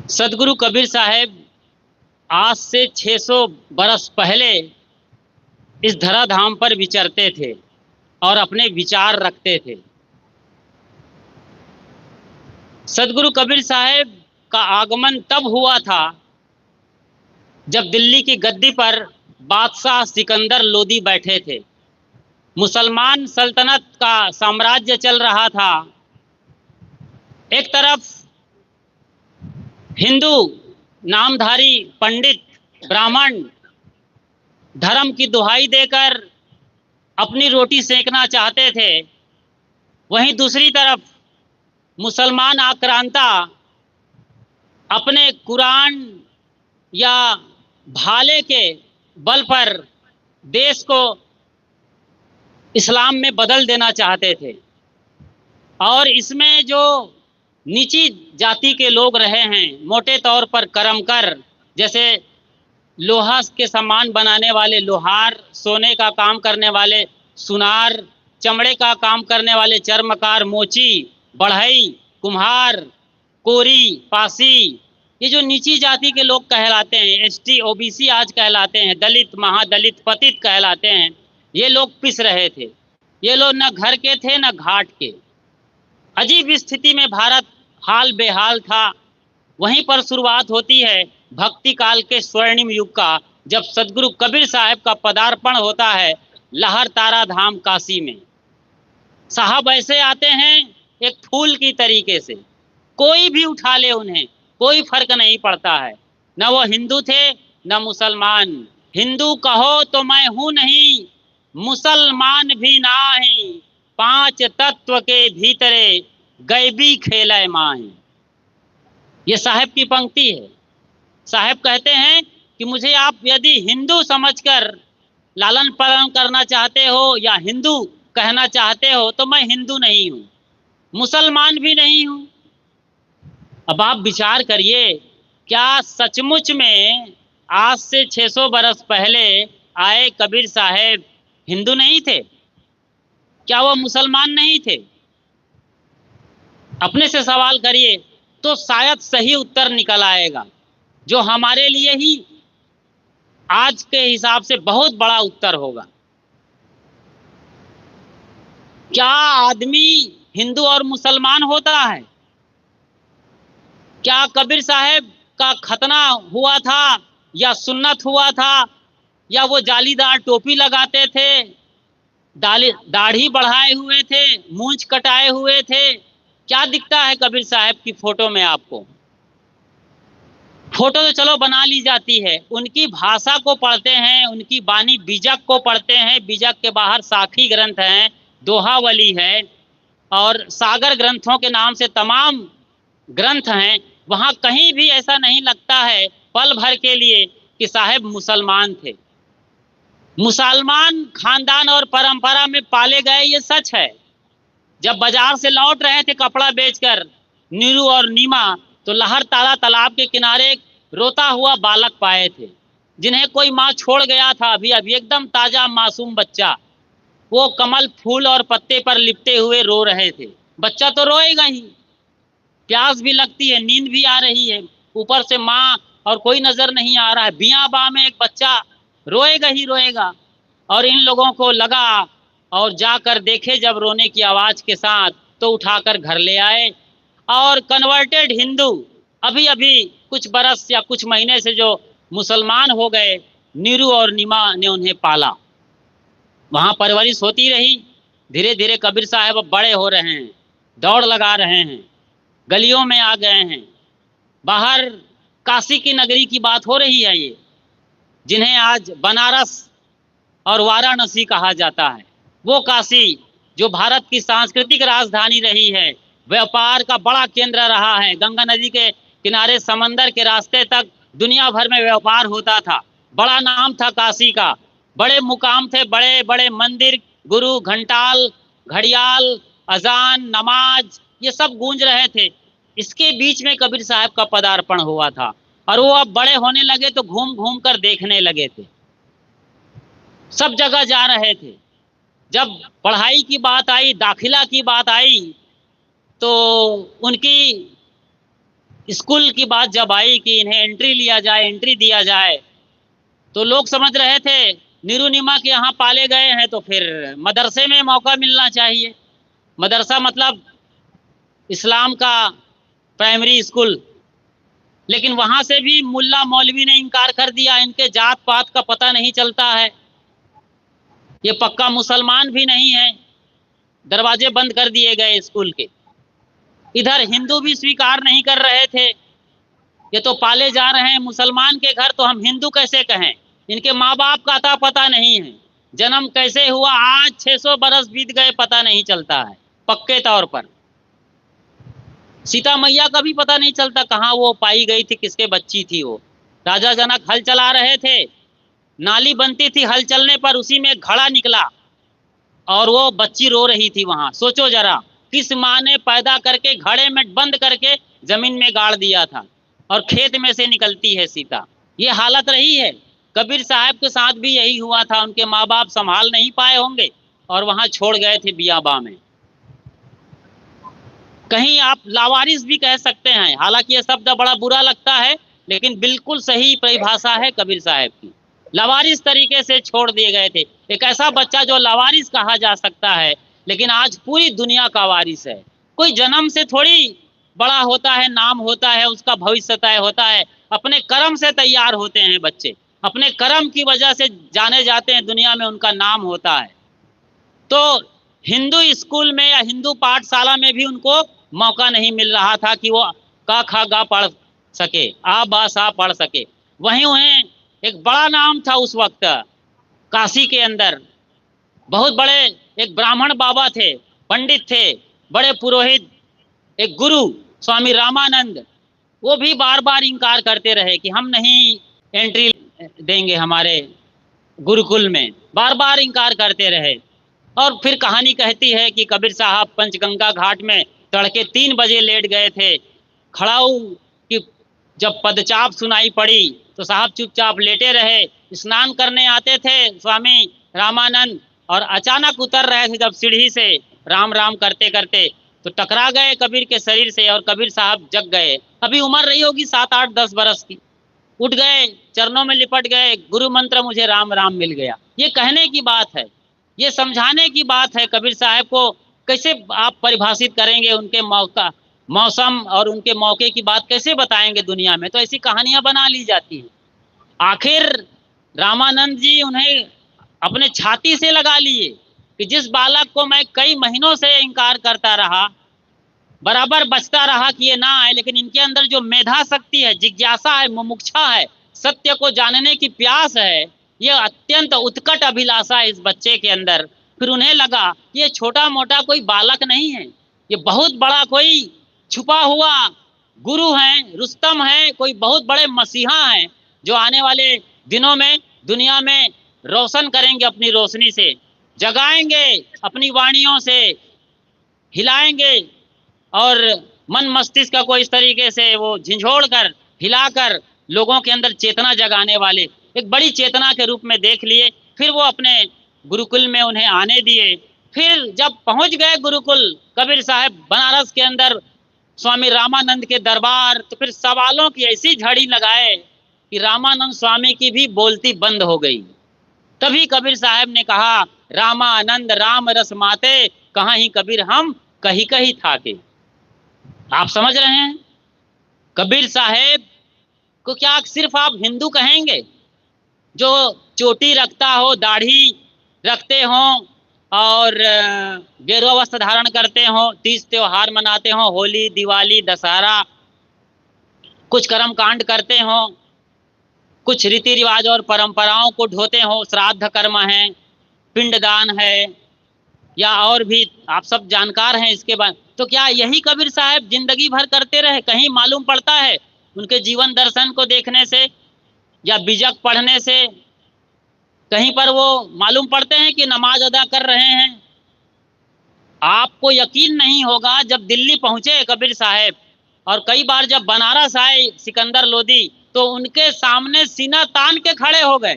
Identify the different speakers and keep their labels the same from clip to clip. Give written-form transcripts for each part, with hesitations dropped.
Speaker 1: सदगुरु कबीर साहब आज से 600 बरस पहले इस धराधाम पर विचरते थे और अपने विचार रखते थे। सदगुरु कबीर साहब का आगमन तब हुआ था जब दिल्ली की गद्दी पर बादशाह सिकंदर लोदी बैठे थे। मुसलमान सल्तनत का साम्राज्य चल रहा था। एक तरफ हिंदू नामधारी पंडित ब्राह्मण धर्म की दुहाई देकर अपनी रोटी सेकना चाहते थे, वहीं दूसरी तरफ मुसलमान आक्रांता अपने कुरान या भाले के बल पर देश को इस्लाम में बदल देना चाहते थे। और इसमें जो नीची जाति के लोग रहे हैं, मोटे तौर पर कर्मकर, जैसे लोहा के सामान बनाने वाले लोहार, सोने का काम करने वाले सुनार, चमड़े का काम करने वाले चर्मकार, मोची, बढ़ई, कुम्हार, कोरी, पासी, ये जो नीची जाति के लोग कहलाते हैं, एसटी ओबीसी आज कहलाते हैं, दलित महादलित पतित कहलाते हैं, ये लोग पिस रहे थे। ये लोग न घर के थे न घाट के। अजीब स्थिति में भारत हाल बेहाल था। वहीं पर शुरुआत होती है भक्ति काल के स्वर्णिम युग का, जब सदगुरु कबीर साहब का पदार्पण होता है लहर तारा धाम काशी में। साहब ऐसे आते हैं एक फूल की तरीके से, कोई भी उठा ले उन्हें कोई फर्क नहीं पड़ता है। न वो हिंदू थे न मुसलमान। हिंदू कहो तो मैं हूं नहीं, मुसलमान भी नाही, पांच तत्व के भीतरे गैबी खेले माही। ये साहब की पंक्ति है। साहब कहते हैं कि मुझे आप यदि हिंदू समझकर लालन पालन करना चाहते हो या हिंदू कहना चाहते हो तो मैं हिंदू नहीं हूं, मुसलमान भी नहीं हूं। अब आप विचार करिए, क्या सचमुच में आज से 600 बरस पहले आए कबीर साहब हिंदू नहीं थे? क्या वो मुसलमान नहीं थे? अपने से सवाल करिए तो शायद सही उत्तर निकल आएगा, जो हमारे लिए ही आज के हिसाब से बहुत बड़ा उत्तर होगा। क्या आदमी हिंदू और मुसलमान होता है? क्या कबीर साहब का खतना हुआ था या सुन्नत हुआ था, या वो जालीदार टोपी लगाते थे, दाढ़ी बढ़ाए हुए थे, मूंछ कटाए हुए थे? क्या दिखता है कबीर साहब की फोटो में आपको? फोटो तो चलो बना ली जाती है, उनकी भाषा को पढ़ते हैं, उनकी बानी बीजक को पढ़ते हैं। बीजक के बाहर साखी ग्रंथ हैं, दोहावली है और सागर ग्रंथों के नाम से तमाम ग्रंथ हैं। वहाँ कहीं भी ऐसा नहीं लगता है पल भर के लिए कि साहब मुसलमान थे। मुसलमान खानदान और परंपरा में पाले गए, ये सच है। जब बाजार से लौट रहे थे कपड़ा बेचकर नीरू और नीमा, तो लहर तारा तालाब के किनारे एक रोता हुआ बालक पाए थे, जिन्हें कोई माँ छोड़ गया था अभी अभी, एकदम ताजा मासूम बच्चा। वो कमल फूल और पत्ते पर लिपटे हुए रो रहे थे। बच्चा तो रोएगा ही, प्यास भी लगती है, नींद भी आ रही है, ऊपर से माँ और कोई नजर नहीं आ रहा है। बिया बा में एक बच्चा रोएगा ही रोएगा। और इन लोगों को लगा और जाकर देखे जब रोने की आवाज के साथ, तो उठाकर घर ले आए। और कन्वर्टेड हिंदू अभी अभी कुछ बरस या कुछ महीने से जो मुसलमान हो गए, नीरू और नीमा ने उन्हें पाला। वहाँ परवरिश होती रही। धीरे धीरे कबीर साहब अब बड़े हो रहे हैं, दौड़ लगा रहे हैं, गलियों में आ गए हैं। बाहर काशी की नगरी की बात हो रही है, ये जिन्हें आज बनारस और वाराणसी कहा जाता है, वो काशी जो भारत की सांस्कृतिक राजधानी रही है, व्यापार का बड़ा केंद्र रहा है। गंगा नदी के किनारे समंदर के रास्ते तक दुनिया भर में व्यापार होता था। बड़ा नाम था काशी का, बड़े मुकाम थे, बड़े बड़े मंदिर, गुरु, घंटाल, घड़ियाल, अजान, नमाज, ये सब गूंज रहे थे। इसके बीच में कबीर साहब का पदार्पण हुआ था और वो अब बड़े होने लगे तो घूम घूम कर देखने लगे थे, सब जगह जा रहे थे। जब पढ़ाई की बात आई, दाखिला की बात आई, तो उनकी स्कूल की बात जब आई कि इन्हें एंट्री लिया जाए, एंट्री दिया जाए, तो लोग समझ रहे थे नीरू नीमा के यहाँ पाले गए हैं तो फिर मदरसे में मौका मिलना चाहिए। मदरसा मतलब इस्लाम का प्राइमरी स्कूल। लेकिन वहां से भी मुल्ला मौलवी ने इनकार कर दिया, इनके जात पात का पता नहीं चलता है, ये पक्का मुसलमान भी नहीं है। दरवाजे बंद कर दिए गए स्कूल के। इधर हिंदू भी स्वीकार नहीं कर रहे थे, ये तो पाले जा रहे हैं मुसलमान के घर, तो हम हिंदू कैसे कहें। इनके माँ बाप का अता पता नहीं है, जन्म कैसे हुआ आज 600 बरस बीत गए पता नहीं चलता है पक्के तौर पर। सीता मैया का भी पता नहीं चलता कहाँ वो पाई गई थी, किसके बच्ची थी वो। राजा जनक हल चला रहे थे, नाली बनती थी हल चलने पर, उसी में घड़ा निकला और वो बच्ची रो रही थी वहां। सोचो जरा, किस माँ ने पैदा करके घड़े में बंद करके जमीन में गाड़ दिया था और खेत में से निकलती है सीता। ये हालत रही है। कबीर साहब के साथ भी यही हुआ था, उनके माँ बाप संभाल नहीं पाए होंगे और वहां छोड़ गए थे बियाबा में। कहीं आप लावारिस भी कह सकते हैं, हालांकि यह शब्द बड़ा बुरा लगता है, लेकिन बिल्कुल सही परिभाषा है कबीर साहब की। लावारिस तरीके से छोड़ दिए गए थे। एक ऐसा बच्चा जो लावारिस कहा जा सकता है, लेकिन आज पूरी दुनिया का वारिस है। कोई जन्म से थोड़ी बड़ा होता है, नाम होता है, उसका भविष्य तय होता है। अपने कर्म से तैयार होते हैं बच्चे, अपने कर्म की वजह से जाने जाते हैं दुनिया में, उनका नाम होता है। तो हिंदू स्कूल में या हिंदू पाठशाला में भी उनको मौका नहीं मिल रहा था कि वो का खा गा पढ़ सके, आ बा सा पढ़ सके। वहीं उन्हें एक बड़ा नाम था उस वक्त काशी के अंदर, बहुत बड़े एक ब्राह्मण बाबा थे, पंडित थे, बड़े पुरोहित, एक गुरु स्वामी रामानंद। वो भी बार बार इनकार करते रहे कि हम नहीं एंट्री देंगे हमारे गुरुकुल में, बार बार इनकार करते रहे। और फिर कहानी कहती है कि कबीर साहब पंचगंगा घाट में तड़के 3 बजे लेट गए थे। खड़ाऊ की जब पदचाप सुनाई पड़ी तो साहब चुपचाप लेटे रहे। स्नान करने आते थे स्वामी रामानंद और अचानक उतर रहे थे जब सीढ़ी से राम राम करते करते, तो टकरा गए कबीर के शरीर से और कबीर साहब जग गए। अभी उम्र रही होगी 7, 8, 10 बरस की। उठ गए, चरणों में लिपट गए, गुरु मंत्र मुझे राम राम मिल गया। ये कहने की बात है, ये समझाने की बात है। कबीर साहब को कैसे आप परिभाषित करेंगे, उनके मौसम और उनके मौके की बात कैसे बताएंगे दुनिया में। तो ऐसी कहानियां बना ली जाती हैं। आखिर रामानंद जी उन्हें अपने छाती से लगा लिए कि जिस बालक को मैं कई महीनों से इनकार करता रहा, बराबर बचता रहा कि ये ना आए, लेकिन इनके अंदर जो मेधा शक्ति है, जिज्ञासा है, मुमुक्षा है, सत्य को जानने की प्यास है, ये अत्यंत उत्कट अभिलाषा है इस बच्चे के अंदर। फिर उन्हें लगा ये छोटा मोटा कोई बालक नहीं है, ये बहुत बड़ा कोई छुपा हुआ गुरु है, रुस्तम है, कोई बहुत बड़े मसीहा हैं जो आने वाले दिनों में दुनिया में रोशन करेंगे, अपनी रोशनी से जगाएंगे, अपनी वाणियों से हिलाएंगे और मन मस्तिष्क को इस तरीके से वो झिझोड़ कर हिलाकर लोगों के अंदर चेतना जगाने वाले एक बड़ी चेतना के रूप में देख लिए। फिर वो अपने गुरुकुल में उन्हें आने दिए। फिर जब पहुंच गए गुरुकुल कबीर साहब बनारस के अंदर स्वामी रामानंद के दरबार, तो फिर सवालों की ऐसी झड़ी लगाए कि रामानंद स्वामी की भी बोलती बंद हो गई। तभी कबीर साहब ने कहा, रामानंद राम रस माते, कहाँ ही कबीर हम कहीं कहीं था के। आप समझ रहे हैं, कबीर साहब को क्या सिर्फ आप हिंदू कहेंगे जो चोटी रखता हो, दाढ़ी रखते हो और गेरुआ वस्त्र धारण करते हो, तीज त्योहार मनाते हो, होली दिवाली दशहरा, कुछ कर्म कांड करते हो, कुछ रीति रिवाज और परंपराओं को ढोते हो, श्राद्ध कर्म है, पिंडदान है, या और भी आप सब जानकार हैं इसके बाद। तो क्या यही कबीर साहब जिंदगी भर करते रहे? कहीं मालूम पड़ता है उनके जीवन दर्शन को देखने से या बीजक पढ़ने से कहीं पर वो मालूम पड़ते हैं कि नमाज अदा कर रहे हैं? आपको यकीन नहीं होगा, जब दिल्ली पहुंचे कबीर साहब और कई बार जब बनारस आए सिकंदर लोदी, तो उनके सामने सीना तान के खड़े हो गए।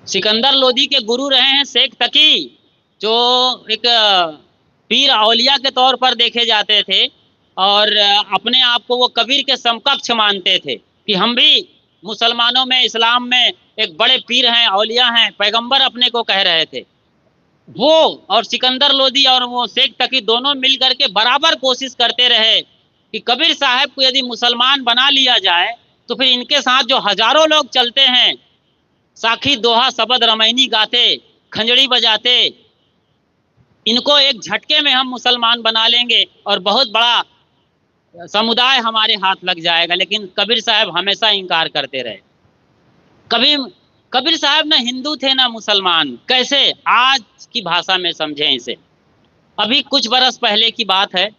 Speaker 1: सिकंदर लोदी के गुरु रहे हैं शेख तकी, जो एक पीर औलिया के तौर पर देखे जाते थे। और अपने आप को वो कबीर के समकक्ष मानते थे कि हम भी मुसलमानों में, इस्लाम में एक बड़े पीर हैं, औलिया हैं, पैगंबर अपने को कह रहे थे। वो और सिकंदर लोदी और वो शेख तकी दोनों मिल करके बराबर कोशिश करते रहे कि कबीर साहब को यदि मुसलमान बना लिया जाए तो फिर इनके साथ जो हजारों लोग चलते हैं, साखी दोहा शबद रमैनी गाते, खंजड़ी बजाते, इनको एक झटके में हम मुसलमान बना लेंगे और बहुत बड़ा समुदाय हमारे हाथ लग जाएगा। लेकिन कबीर साहब हमेशा इनकार करते रहे। कबीर साहब ना हिंदू थे ना मुसलमान। कैसे? आज की भाषा में समझें इसे। अभी कुछ बरस पहले की बात है,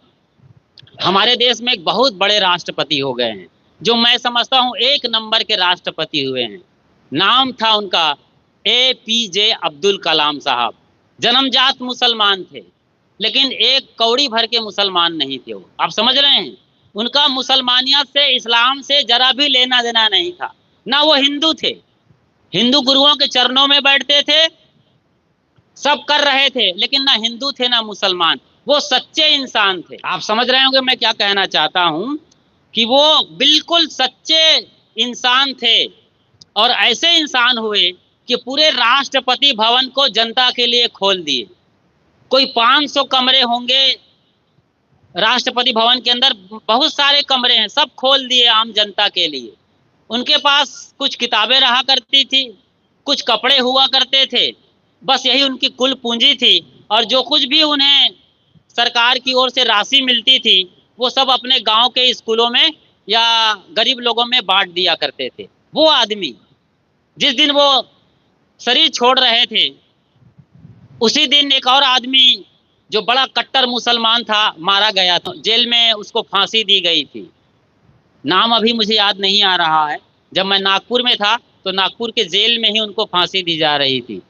Speaker 1: हमारे देश में एक बहुत बड़े राष्ट्रपति हो गए हैं, जो मैं समझता हूँ एक नंबर के राष्ट्रपति हुए हैं। नाम था उनका APJ अब्दुल कलाम साहब। जन्मजात मुसलमान थे, लेकिन एक कौड़ी भर के मुसलमान नहीं थे वो। आप समझ रहे हैं? उनका मुसलमानियत से, इस्लाम से जरा भी लेना देना नहीं था। ना वो हिंदू थे, हिंदू गुरुओं के चरणों में बैठते थे, सब कर रहे थे, लेकिन ना हिंदू थे ना मुसलमान। वो सच्चे इंसान थे। आप समझ रहे होंगे मैं क्या कहना चाहता हूं, कि वो बिल्कुल सच्चे इंसान थे और ऐसे इंसान हुए कि पूरे राष्ट्रपति भवन को जनता के लिए खोल दिए। कोई 500 कमरे होंगे राष्ट्रपति भवन के अंदर, बहुत सारे कमरे हैं, सब खोल दिए आम जनता के लिए। उनके पास कुछ किताबें रहा करती थी, कुछ कपड़े हुआ करते थे, बस यही उनकी कुल पूंजी थी। और जो कुछ भी उन्हें सरकार की ओर से राशि मिलती थी, वो सब अपने गांव के स्कूलों में या गरीब लोगों में बांट दिया करते थे। वो आदमी जिस दिन वो शरीर छोड़ रहे थे, उसी दिन एक और आदमी जो बड़ा कट्टर मुसलमान था मारा गया था। जेल में उसको फांसी दी गई थी। नाम अभी मुझे याद नहीं आ रहा है। जब मैं नागपुर में था तो नागपुर के जेल में ही उनको फांसी दी जा रही थी।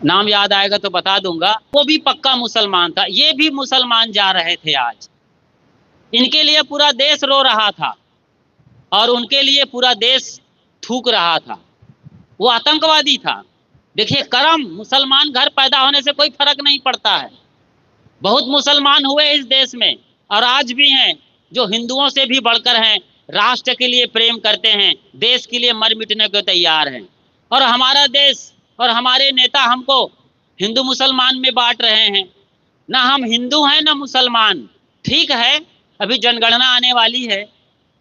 Speaker 1: नाम याद आएगा तो बता दूंगा। वो भी पक्का मुसलमान था, ये भी मुसलमान जा रहे थे आज। इनके लिए पूरा देश रो रहा था और उनके लिए पूरा देश थूक रहा था। वो आतंकवादी था। देखिए, कर्म, मुसलमान घर पैदा होने से कोई फर्क नहीं पड़ता है। बहुत मुसलमान हुए इस देश में और आज भी हैं, जो हिंदुओं से भी बढ़कर हैं, राष्ट्र के लिए प्रेम करते हैं, देश के लिए मर मिटने को तैयार हैं। और हमारा देश और हमारे नेता हमको हिंदू मुसलमान में बांट रहे हैं। ना हम हिंदू हैं ना मुसलमान। ठीक है, अभी जनगणना आने वाली है,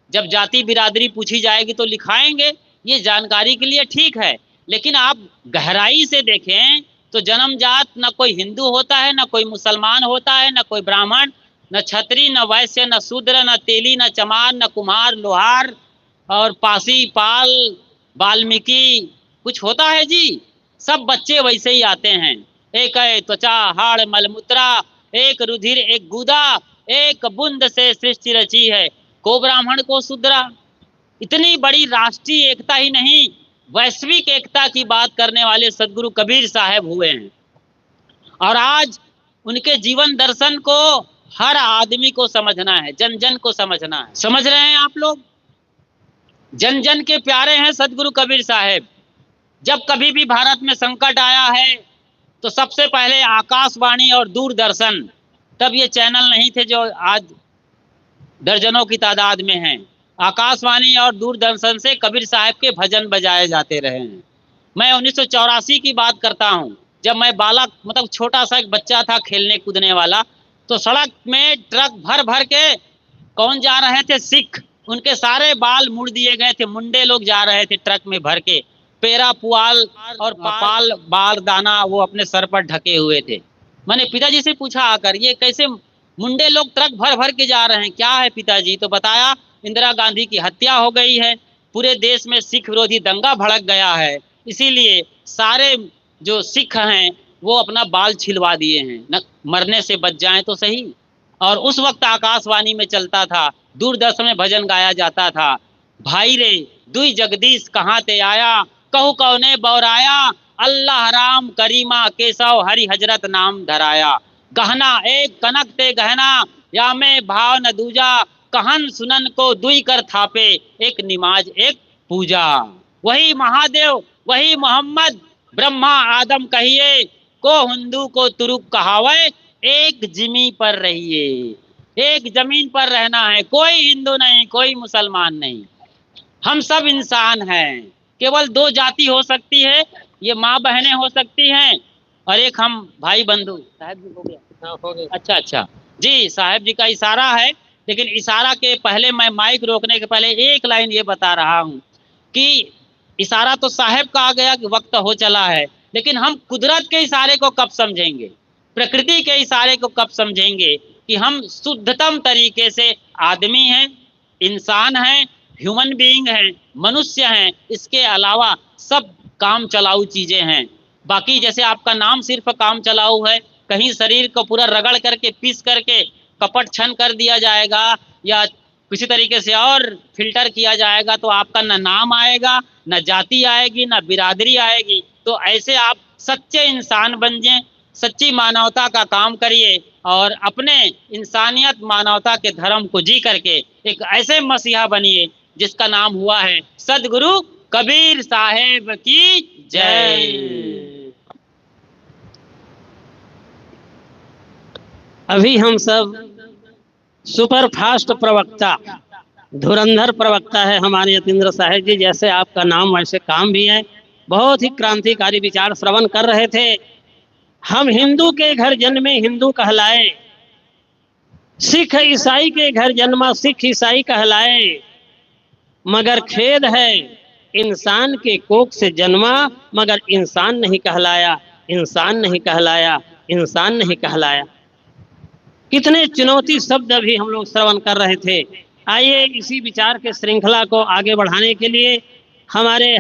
Speaker 1: जब जाति बिरादरी पूछी जाएगी तो लिखाएंगे, ये जानकारी के लिए ठीक है। लेकिन आप गहराई से देखें तो जन्मजात न कोई हिंदू होता है, न कोई मुसलमान होता है, न कोई ब्राह्मण, न छत्री, न वैश्य, न शूद्र, न तेली, न चमार, न कुम्हार, लोहार और पासी, पाल, वाल्मीकि कुछ होता है जी। सब बच्चे वैसे ही आते हैं। एक है त्वचा, हाड़, मलमूत्रा, एक रुधिर, एक गुदा, एक बूंद से सृष्टि रची है, को ब्राह्मण को शूद्रा। इतनी बड़ी राष्ट्रीय एकता ही नहीं, वैश्विक एकता की बात करने वाले सदगुरु कबीर साहब हुए हैं। और आज उनके जीवन दर्शन को हर आदमी को समझना है, जन जन को समझना है। समझ रहे हैं आप लोग? जन जन के प्यारे हैं सदगुरु कबीर साहब। जब कभी भी भारत में संकट आया है तो सबसे पहले आकाशवाणी और दूरदर्शन, तब ये चैनल नहीं थे जो आज दर्जनों की तादाद में हैं, आकाशवाणी और दूरदर्शन से कबीर साहब के भजन बजाए जाते रहे हैं। मैं 1984 की बात करता हूँ, जब मैं बालक, मतलब छोटा सा एक बच्चा था, खेलने कूदने वाला, तो सड़क में ट्रक भर भर के कौन जा रहे थे? सिख। उनके सारे बाल मुड़ दिए गए थे, मुंडे लोग जा रहे थे ट्रक में भर के, पेरा पुआल और पाल बाल दाना वो अपने सर पर ढके हुए थे। मैंने पिताजी से पूछा आकर, ये कैसे मुंडे लोग ट्रक भर भर के जा रहे हैं, क्या है पिताजी? तो बताया, इंदिरा गांधी की हत्या हो गई है, पूरे देश में सिख विरोधी दंगा भड़क गया है, इसीलिए सारे जो सिख हैं वो अपना बाल छिलवा दिए हैं, न मरने से बच जाएं तो सही। और उस वक्त आकाशवाणी में चलता था, दूरदर्शन में भजन गाया जाता था, भाई रे दुई जगदीश कहाँ ते आया, कहू कौने बौराया, अल्लाह राम करीमा केशव हरि हजरत नाम धराया, गहना एक कनक ते गहना, या में भाव न दूजा, कहन सुनन को दुई कर थापे, एक निमाज एक पूजा। वही महादेव, वही मोहम्मद, ब्रह्मा आदम कहिए, को हिंदू को तुरुक कहावे, एक जिमी पर रहिए। एक जमीन पर रहना है, कोई हिंदू नहीं, कोई मुसलमान नहीं, हम सब इंसान हैं। केवल दो जाति हो सकती है, ये माँ बहनें हो सकती हैं, और एक हम भाई बंधु। साहब जी हो गया? हाँ, हो गया। अच्छा अच्छा जी, साहब जी का इशारा है, लेकिन इशारा के पहले मैं माइक रोकने के पहले एक लाइन ये बता रहा हूँ कि इशारा तो साहब का आ गया कि वक्त हो चला है, लेकिन हम कुदरत के इशारे को कब समझेंगे, प्रकृति के इशारे को कब समझेंगे कि हम शुद्धतम तरीके से आदमी हैं, इंसान हैं, ह्यूमन बीइंग हैं, मनुष्य हैं, इसके अलावा सब काम चलाऊ चीजें हैं। बाकी जैसे आपका नाम सिर्फ काम चलाऊ है, कहीं शरीर को पूरा रगड़ करके पीस करके कपट छन कर दिया जाएगा या किसी तरीके से और फिल्टर किया जाएगा तो आपका न नाम आएगा, न जाति आएगी, न बिरादरी आएगी। तो ऐसे आप सच्चे इंसान बन जाएं, सच्ची मानवता का काम करिए और अपने इंसानियत मानवता के धर्म को जी करके एक ऐसे मसीहा बनिए जिसका नाम हुआ है सदगुरु कबीर साहेब की जय।
Speaker 2: अभी हम सब सुपर फास्ट प्रवक्ता, धुरंधर प्रवक्ता है हमारे यतीन्द्र साहेब जी, जैसे आपका नाम वैसे काम भी है। बहुत ही क्रांतिकारी विचार श्रवण कर रहे थे। हम हिंदू के घर जन्मे हिंदू कहलाए, सिख ईसाई के घर जन्मा सिख ईसाई कहलाए, मगर खेद है इंसान के कोख से जन्मा मगर इंसान नहीं कहलाया, इंसान नहीं कहलाया, इंसान नहीं कहलाया। कितने चुनौती शब्द अभी हम लोग श्रवण कर रहे थे। आइए इसी विचार के श्रृंखला को आगे बढ़ाने के लिए हमारे